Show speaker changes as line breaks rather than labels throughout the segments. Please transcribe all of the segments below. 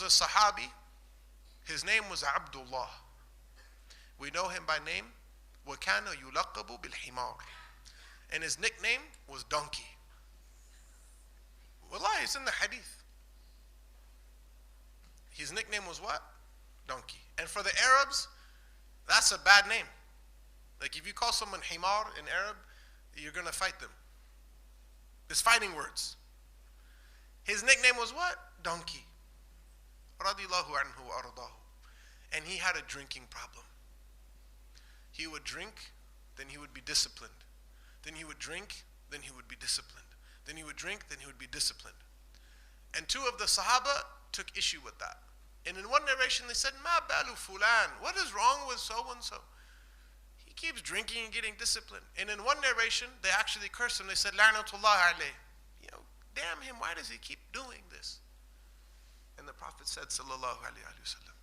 was a Sahabi. His name was Abdullah. We know him by name. وَكَانَ يُلَقَّبُ بِالْحِمَارِ. And his nickname was Donkey. Wallahi, it's in the hadith. His nickname was what? Donkey. And for the Arabs, that's a bad name. Like if you call someone Himar in Arab, you're going to fight them. It's fighting words. His nickname was what? Donkey. Radiyallahu anhu wa ardahu. And he had a drinking problem. He would drink, then he would be disciplined. Then he would drink, then he would be disciplined. Then he would drink, then he would be disciplined. And two of the Sahaba took issue with that. And in one narration they said, Ma balu fulan, what is wrong with so-and-so? He keeps drinking and getting disciplined. And in one narration, they actually cursed him. They said, La'natullah alayh. You know, damn him, why does he keep doing this? And the Prophet said, Sallallahu alayhi wa sallam,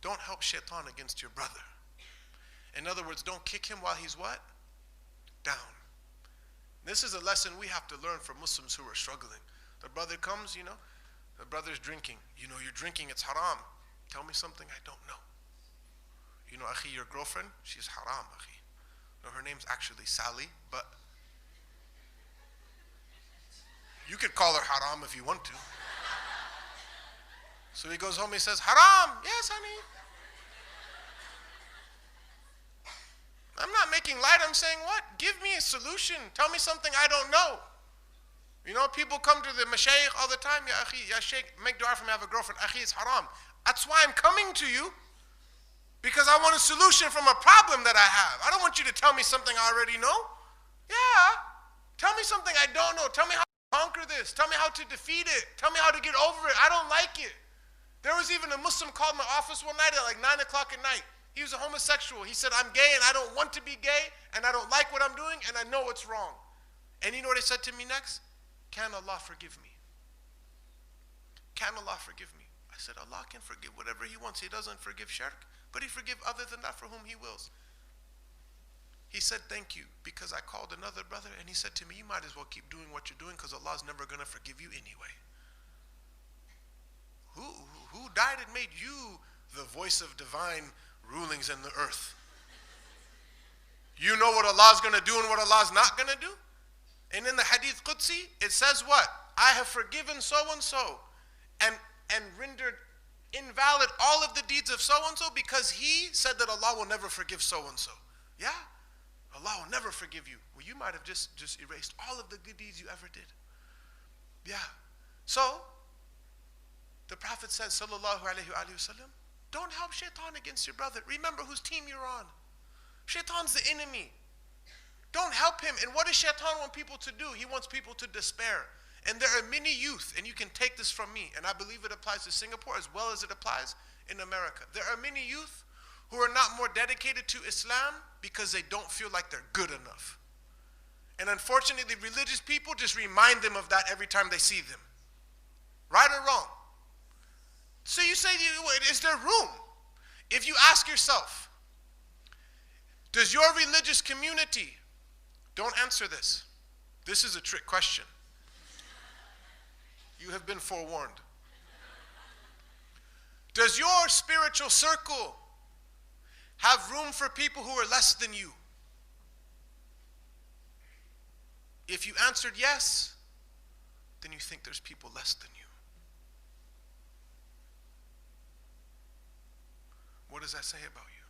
don't help shaitan against your brother. In other words, don't kick him while he's what? Down. This is a lesson we have to learn from Muslims who are struggling. The brother comes, you know, the brother's drinking. You know, you're drinking, it's haram. Tell me something I don't know. You know, akhi, your girlfriend, she's haram, akhi. No, her name's actually Sally, but you could call her haram if you want to. So he goes home, he says, haram, yes, honey. I'm not making light, I'm saying what? Give me a solution. Tell me something I don't know. You know, people come to the mashayikh all the time, ya akhi, ya shaykh, make dua for me, I have a girlfriend. Akhi, it's haram. That's why I'm coming to you. Because I want a solution from a problem that I have. I don't want you to tell me something I already know. Yeah. Tell me something I don't know. Tell me how to conquer this. Tell me how to defeat it. Tell me how to get over it. I don't like it. There was even a Muslim called my office one night at like 9 o'clock at night. He was a homosexual. He said, I'm gay and I don't want to be gay and I don't like what I'm doing and I know it's wrong. And you know what he said to me next? Can Allah forgive me? Can Allah forgive me? I said, Allah can forgive whatever He wants. He doesn't forgive shirk, but He forgives other than that for whom He wills. He said, thank you, because I called another brother and he said to me, you might as well keep doing what you're doing because Allah's never going to forgive you anyway. Who died and made you the voice of divine rulings in the earth? You know what Allah's going to do and what Allah's not going to do? And in the Hadith Qudsi, it says what? I have forgiven so-and-so and rendered invalid all of the deeds of so-and-so because he said that Allah will never forgive so-and-so. Yeah? Allah will never forgive you. Well, you might have just erased all of the good deeds you ever did. Yeah. So, the Prophet says, sallallahu alayhi wa sallam, don't help shaitan against your brother. Remember whose team you're on. Shaitan's the enemy. Don't help him. And what does shaitan want people to do? He wants people to despair. And there are many youth, and you can take this from me, and I believe it applies to Singapore as well as it applies in America. There are many youth who are not more dedicated to Islam because they don't feel like they're good enough. And unfortunately, religious people just remind them of that every time they see them. Right or wrong? So you say, is there room? If you ask yourself, does your religious community, don't answer this. This is a trick question. You have been forewarned. Does your spiritual circle have room for people who are less than you? If you answered yes, then you think there's people less than you. What does that say about you?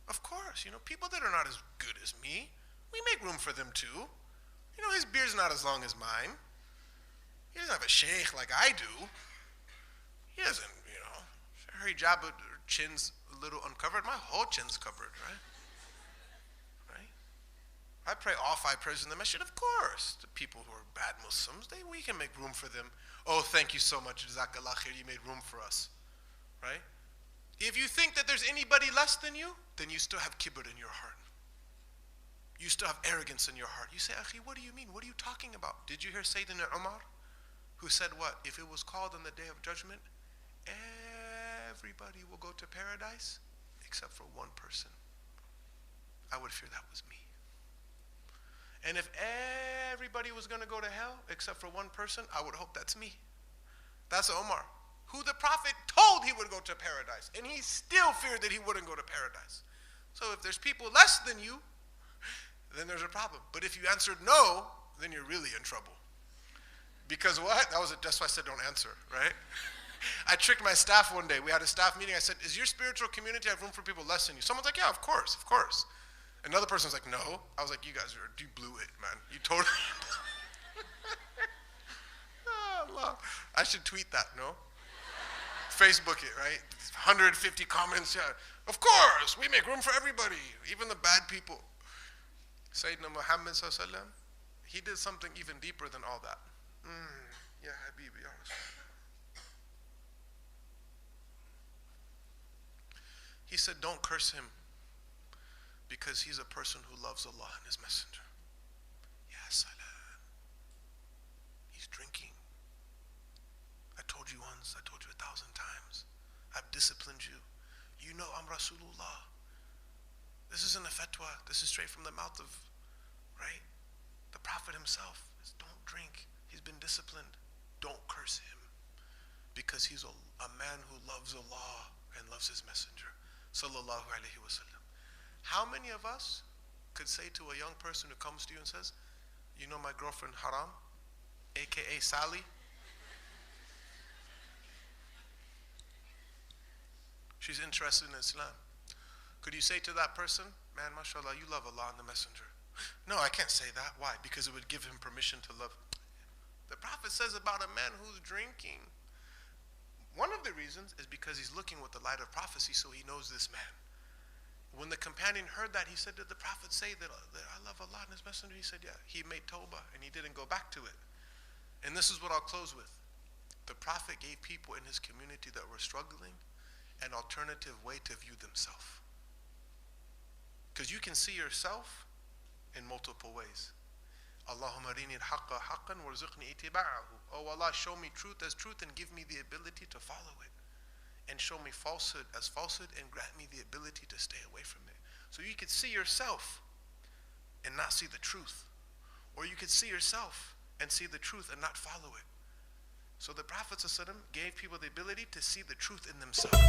Of course, people that are not as good as me, we make room for them too. His beard's not as long as mine. He doesn't have a sheikh like I do. He doesn't, her hijab, her chin's a little uncovered. My whole chin's covered, right? I pray all 5 prayers in the masjid, of course. The people who are bad Muslims, we can make room for them. Oh, thank you so much, Jazakallah khair, you made room for us, right? If you think that there's anybody less than you, then you still have kibr in your heart. You still have arrogance in your heart. You say, Akhi, what do you mean? What are you talking about? Did you hear Sayyidina Umar, who said what? If it was called on the day of judgment, everybody will go to paradise except for one person. I would fear that was me. And if everybody was going to go to hell except for one person, I would hope that's me. That's Omar, who the Prophet told he would go to paradise, and he still feared that he wouldn't go to paradise. So if there's people less than you, then there's a problem. But if you answered no, then you're really in trouble. Because what? That's why I said don't answer, right? I tricked my staff one day. We had a staff meeting. I said, "Is your spiritual community have room for people less than you?" Someone's like, "Yeah, of course, of course." Another person's like, "No." I was like, you blew it, man. You totally Oh, Allah. I should tweet that, no? Facebook it, right? 150 comments, yeah. Of course, we make room for everybody, even the bad people. Sayyidina Muhammad sallallahu alaihi wasallam, he did something even deeper than all that. Ya Habibi, ya Rasul. He said, don't curse him because he's a person who loves Allah and His Messenger. Ya salam. He's drinking. I told you once, I told you 1,000 times. I've disciplined you. You know I'm Rasulullah. This isn't a fatwa. This is straight from the mouth of, right? The Prophet himself. Don't drink. He's been disciplined. Don't curse him because he's a man who loves Allah and loves His Messenger. Sallallahu alaihi wasallam. How many of us could say to a young person who comes to you and says, "You know my girlfriend Haram, aka Sally? She's interested in Islam." Could you say to that person, "Man, mashallah, you love Allah and the Messenger"? No, I can't say that. Why? Because it would give him permission to love. The Prophet says about a man who's drinking, one of the reasons is because he's looking with the light of prophecy, so he knows this man. When the companion heard that, he said, "Did the Prophet say that I love Allah and His Messenger?" He said, "Yeah." He made tawbah and he didn't go back to it. And this is what I'll close with. The Prophet gave people in his community that were struggling an alternative way to view themselves. Because you can see yourself in multiple ways. Allahumma rini al-haqqa haqqan warzuqni itiba'ahu. Oh Allah, show me truth as truth and give me the ability to follow it. And show me falsehood as falsehood and grant me the ability to stay away from it. So you could see yourself and not see the truth. Or you could see yourself and see the truth and not follow it. So the Prophet ﷺ gave people the ability to see the truth in themselves.